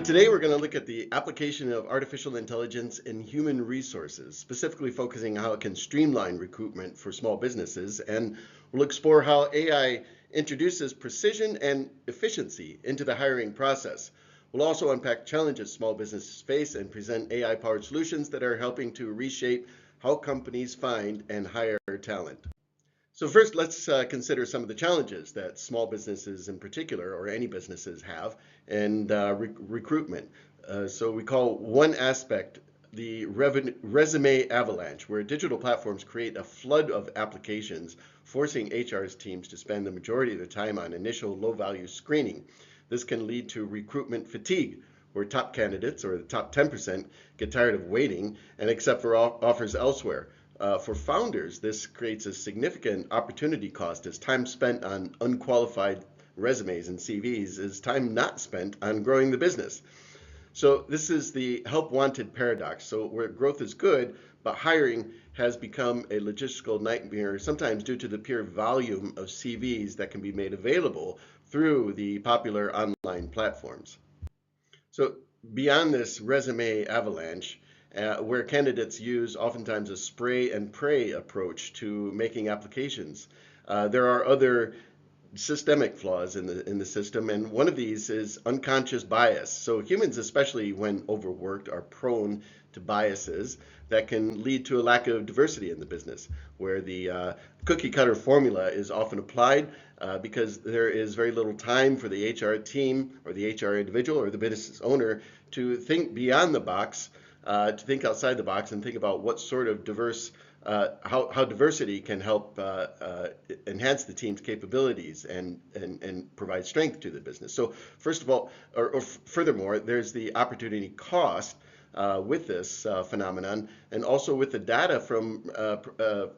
Today we're going to look at the application of artificial intelligence in human resources, specifically focusing on how it can streamline recruitment for small businesses, and we'll explore how AI introduces precision and efficiency into the hiring process. We'll also unpack challenges small businesses face and present AI-powered solutions that are helping to reshape how companies find and hire talent. So first, let's consider some of the challenges that small businesses in particular, or any businesses have, in recruitment. So we call one aspect the Resume Avalanche, where digital platforms create a flood of applications, forcing HR's teams to spend the majority of their time on initial low-value screening. This can lead to recruitment fatigue, where top candidates, or the top 10%, get tired of waiting and accept for offers elsewhere. For founders, this creates a significant opportunity cost, as time spent on unqualified resumes and CVs is time not spent on growing the business. So this is the help wanted paradox. So where growth is good, but hiring has become a logistical nightmare, sometimes due to the pure volume of CVs that can be made available through the popular online platforms. So beyond this resume avalanche, where candidates use oftentimes a spray and pray approach to making applications, there are other systemic flaws in the system, and one of these is unconscious bias. So humans, especially when overworked, are prone to biases that can lead to a lack of diversity in the business, where the cookie cutter formula is often applied because there is very little time for the HR team or the HR individual or the business owner to think beyond the box, to think outside the box and think about what sort of how diversity can help enhance the team's capabilities and provide strength to the business. So first of all, or furthermore, there's the opportunity cost with this phenomenon, and also with the data from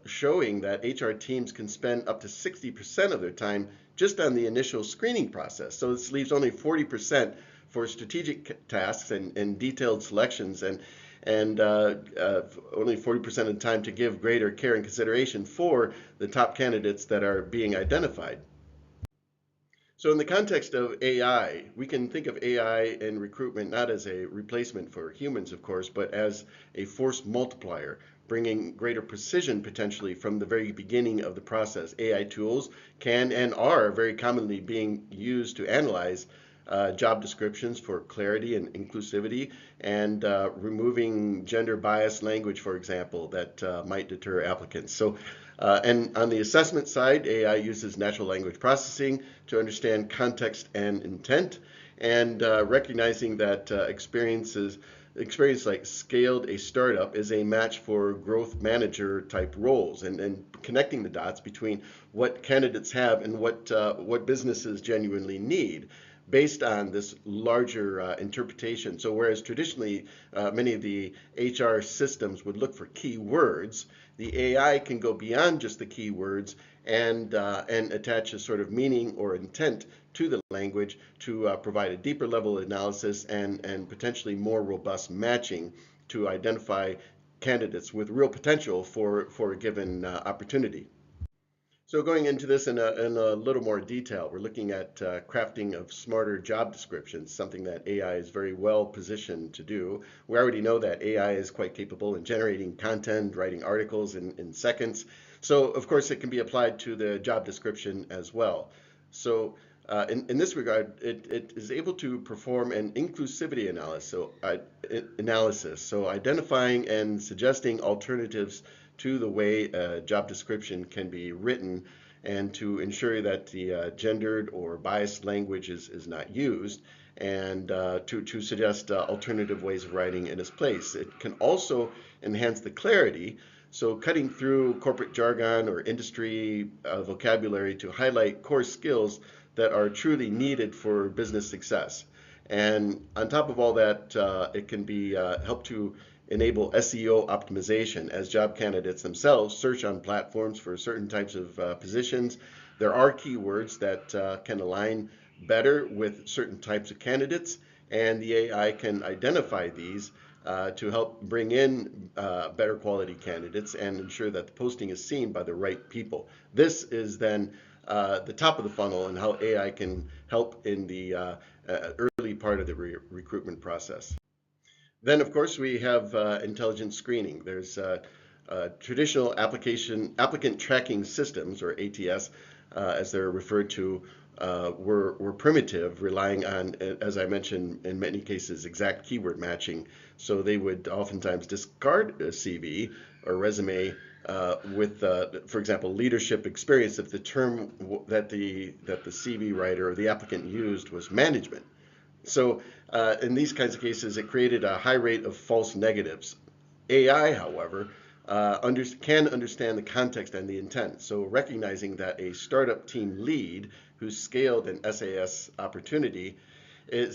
showing that HR teams can spend up to 60% of their time just on the initial screening process. So this leaves only 40% for strategic tasks and detailed selections, and only 40% of the time to give greater care and consideration for the top candidates that are being identified. So in the context of AI, we can think of AI in recruitment not as a replacement for humans, of course, but as a force multiplier, bringing greater precision potentially from the very beginning of the process. AI tools can and are very commonly being used to analyze job descriptions for clarity and inclusivity, and removing gender biased language, for example, that might deter applicants. So, and on the assessment side, AI uses natural language processing to understand context and intent, and recognizing that experience like scaled a startup is a match for growth manager type roles, and connecting the dots between what candidates have and what businesses genuinely need, based on this larger interpretation. So whereas traditionally many of the HR systems would look for keywords, the AI can go beyond just the keywords and attach a sort of meaning or intent to the language to provide a deeper level of analysis and potentially more robust matching to identify candidates with real potential for a given opportunity. So going into this in a little more detail, we're looking at crafting of smarter job descriptions, something that AI is very well positioned to do. We already know that AI is quite capable in generating content, writing articles in seconds. So of course it can be applied to the job description as well. So in this regard, it is able to perform an inclusivity analysis, so identifying and suggesting alternatives to the way a job description can be written, and to ensure that the gendered or biased language is not used, and to suggest alternative ways of writing in its place. It can also enhance the clarity, so cutting through corporate jargon or industry vocabulary to highlight core skills that are truly needed for business success. And on top of all that, it can be help to enable SEO optimization, as job candidates themselves search on platforms for certain types of positions. There are keywords that can align better with certain types of candidates, and the AI can identify these to help bring in better quality candidates and ensure that the posting is seen by the right people. This is then the top of the funnel and how AI can help in the early part of the recruitment process. Then, of course, we have intelligent screening. There's traditional applicant tracking systems, or ATS, as they're referred to, were primitive, relying on, as I mentioned, in many cases, exact keyword matching. So they would oftentimes discard a CV or resume with, for example, leadership experience if the term that the CV writer or the applicant used was management. So in these kinds of cases, it created a high rate of false negatives. AI, however, can understand the context and the intent. So recognizing that a startup team lead who scaled an SAS opportunity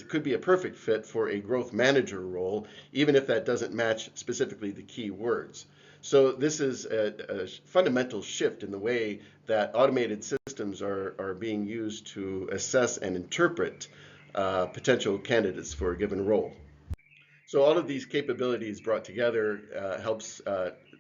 could be a perfect fit for a growth manager role, even if that doesn't match specifically the key words. So this is a fundamental shift in the way that automated systems are being used to assess and interpret potential candidates for a given role. So all of these capabilities brought together helps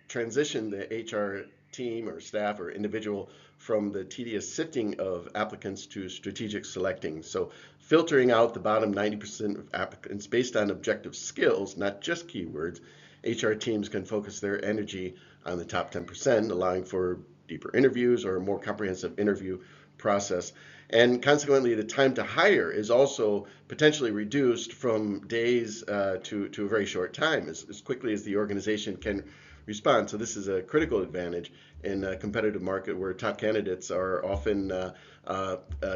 transition the HR team or staff or individual from the tedious sifting of applicants to strategic selecting. So filtering out the bottom 90% of applicants based on objective skills, not just keywords, HR teams can focus their energy on the top 10%, allowing for deeper interviews or a more comprehensive interview process. And consequently, the time to hire is also potentially reduced from days to a very short time, as quickly as the organization can respond. So this is a critical advantage in a competitive market where top candidates are often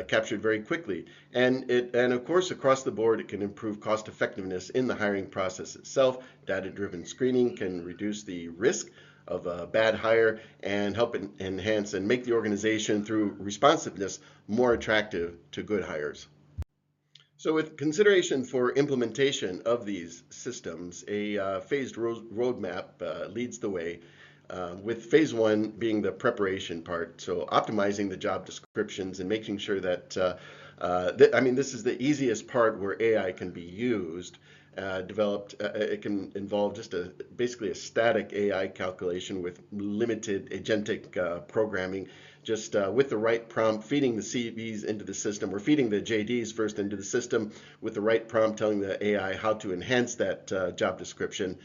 captured very quickly. And of course, across the board, it can improve cost effectiveness in the hiring process itself. Data-driven screening can reduce the risk of a bad hire and help enhance and make the organization through responsiveness more attractive to good hires. So with consideration for implementation of these systems, a phased roadmap leads the way, with phase one being the preparation part. So optimizing the job descriptions and making sure that, this is the easiest part where AI can be used. It can involve just basically a static AI calculation with limited agentic programming, just with the right prompt, feeding the CVs into the system, or feeding the JDs first into the system with the right prompt, telling the AI how to enhance that job description.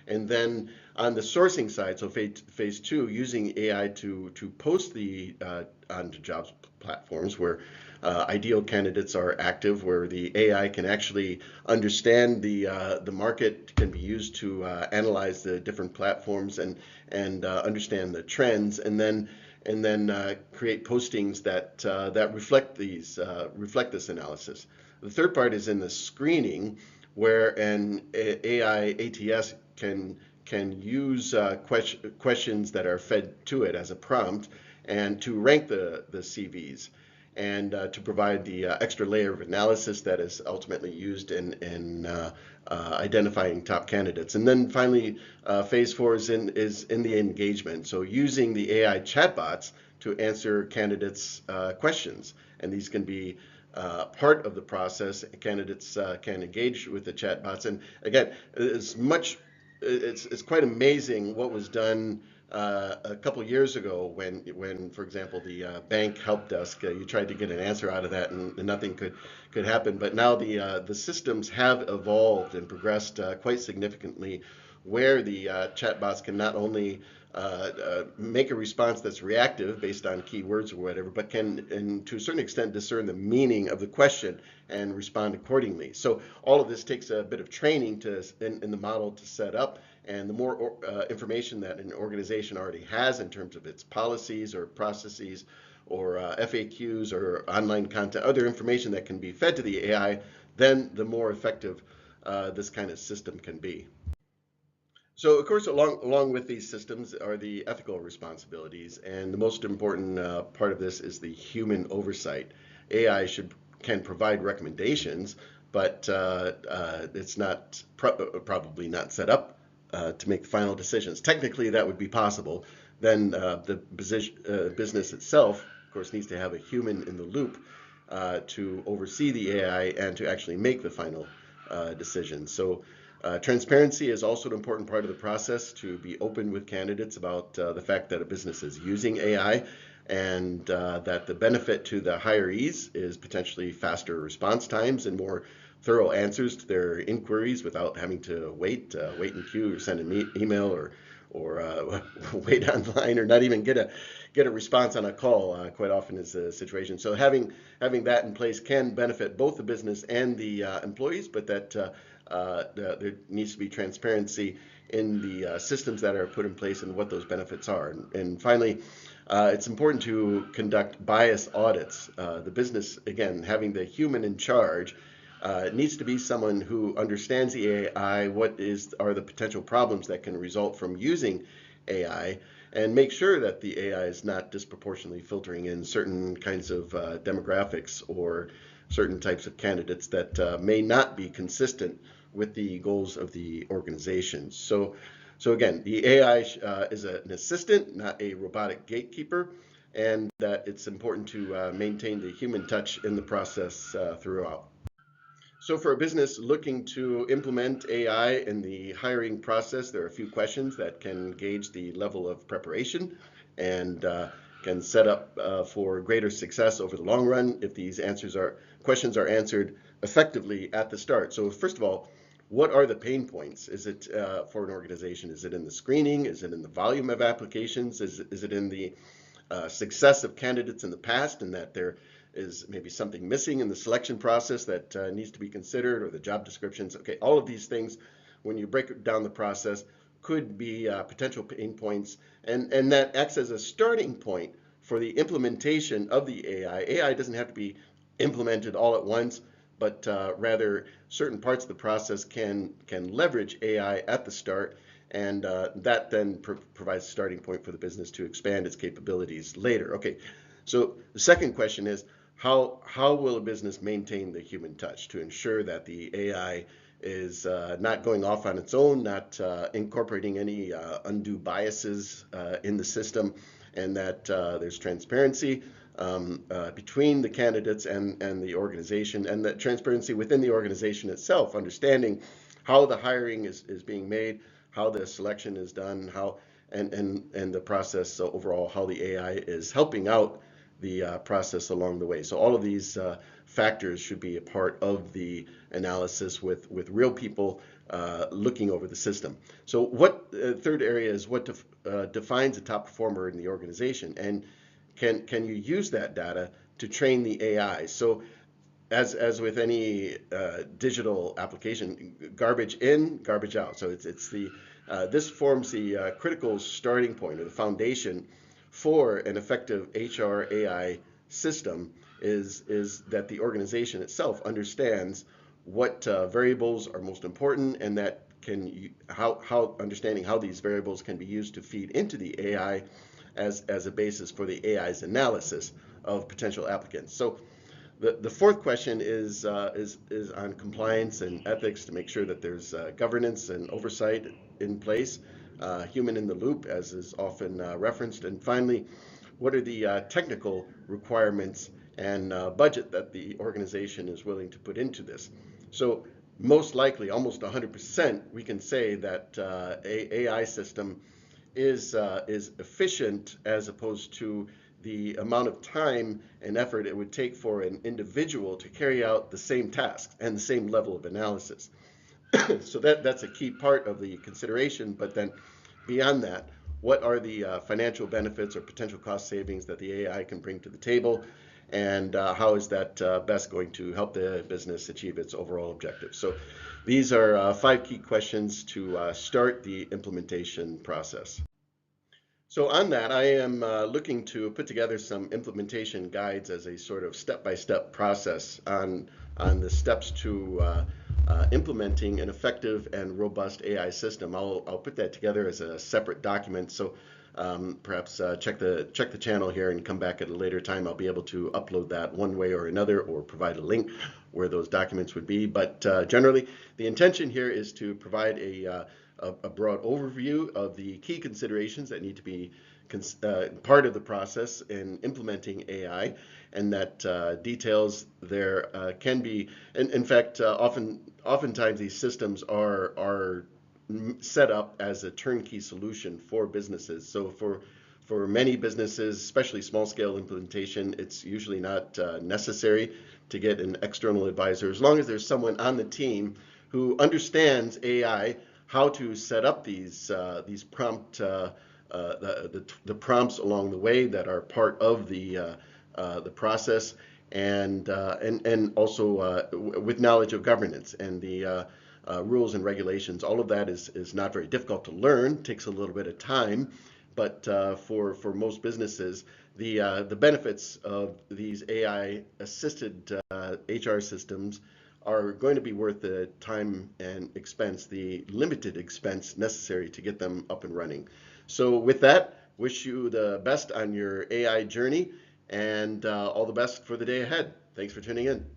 And then on the sourcing side, so phase two, using AI to post onto jobs platforms where ideal candidates are active, where the AI can actually understand the market, can be used to analyze the different platforms and understand the trends, and then create postings that reflect this analysis. The third part is in the screening, where an AI ATS can use questions that are fed to it as a prompt and to rank the CVs, and to provide the extra layer of analysis that is ultimately used in identifying top candidates. And then finally, phase four is in the engagement. So using the AI chatbots to answer candidates' questions, and these can be part of the process. Candidates can engage with the chatbots, and again, it's quite amazing what was done a couple years ago when, for example, the bank help desk, you tried to get an answer out of that and nothing could happen. But now the systems have evolved and progressed quite significantly, where the chatbots can not only make a response that's reactive based on keywords or whatever, but can, and to a certain extent, discern the meaning of the question and respond accordingly. So all of this takes a bit of training in the model to set up, and the more information that an organization already has in terms of its policies or processes or FAQs or online content, other information that can be fed to the AI, then the more effective this kind of system can be. So, of course, along with these systems are the ethical responsibilities, and the most important part of this is the human oversight. AI can provide recommendations, but it's not probably not set up to make the final decisions. Technically, that would be possible. Then the business itself, of course, needs to have a human in the loop to oversee the AI and to actually make the final decision. So Transparency is also an important part of the process, to be open with candidates about the fact that a business is using AI, and that the benefit to the hirees is potentially faster response times and more thorough answers to their inquiries without having to wait in queue, or send an email, or wait online, or not even get a response on a call. Quite often is the situation. So having that in place can benefit both the business and the employees, but that there needs to be transparency in the systems that are put in place and what those benefits are. And finally, it's important to conduct bias audits. The business, again, having the human in charge, it needs to be someone who understands the AI, what are the potential problems that can result from using AI, and make sure that the AI is not disproportionately filtering in certain kinds of demographics or certain types of candidates that may not be consistent with the goals of the organization. So again, the AI is an assistant, not a robotic gatekeeper, and that it's important to maintain the human touch in the process throughout. So for a business looking to implement AI in the hiring process, there are a few questions that can gauge the level of preparation and can set up for greater success over the long run if these questions are answered effectively at the start. So first of all, what are the pain points? Is it for an organization? Is it in the screening? Is it in the volume of applications? Is it in the success of candidates in the past, and that there is maybe something missing in the selection process that needs to be considered, or the job descriptions? Okay, all of these things, when you break down the process, could be potential pain points, and that acts as a starting point for the implementation of the AI. AI doesn't have to be implemented all at once, but rather certain parts of the process can leverage AI at the start, and that then provides a starting point for the business to expand its capabilities later. Okay, so the second question is, how will a business maintain the human touch to ensure that the AI is not going off on its own, not incorporating any undue biases in the system, and that there's transparency between the candidates and the organization, and that transparency within the organization itself, understanding how the hiring is being made, how the selection is done, and the process overall, how the AI is helping out the process along the way. So all of these factors should be a part of the analysis with real people looking over the system. So what third area is what defines a top performer in the organization, and can you use that data to train the AI? So as with any digital application, garbage in, garbage out. So it's this forms the critical starting point, or the foundation for an effective HR AI system, is that the organization itself understands what variables are most important, and that how understanding how these variables can be used to feed into the AI as a basis for the AI's analysis of potential applicants. So the fourth question is on compliance and ethics, to make sure that there's governance and oversight in place, human in the loop, as is often referenced. And finally, what are the technical requirements and budget that the organization is willing to put into this? So most likely, almost 100%, we can say that AI system is efficient, as opposed to the amount of time and effort it would take for an individual to carry out the same tasks and the same level of analysis. So that's a key part of the consideration. But then beyond that, what are the financial benefits or potential cost savings that the AI can bring to the table, and how is that best going to help the business achieve its overall objectives? So these are 5 key questions to start the implementation process. So on that, I am looking to put together some implementation guides as a sort of step-by-step process on the steps to implementing an effective and robust AI system. I'll put that together as a separate document. So perhaps check the channel here and come back at a later time. I'll be able to upload that one way or another, or provide a link where those documents would be. But generally, the intention here is to provide a a broad overview of the key considerations that need to be part of the process in implementing AI, and that details there can be, in fact, oftentimes these systems are set up as a turnkey solution for businesses. So for many businesses, especially small scale implementation, it's usually not necessary to get an external advisor, as long as there's someone on the team who understands AI, how to set up these prompt the prompts along the way that are part of the process, and also with knowledge of governance and the rules and regulations. All of that is not very difficult to learn, takes a little bit of time, but for most businesses, the benefits of these AI assisted HR systems are going to be worth the time and expense, the limited expense necessary to get them up and running. So with that, wish you the best on your AI journey, and all the best for the day ahead. Thanks for tuning in.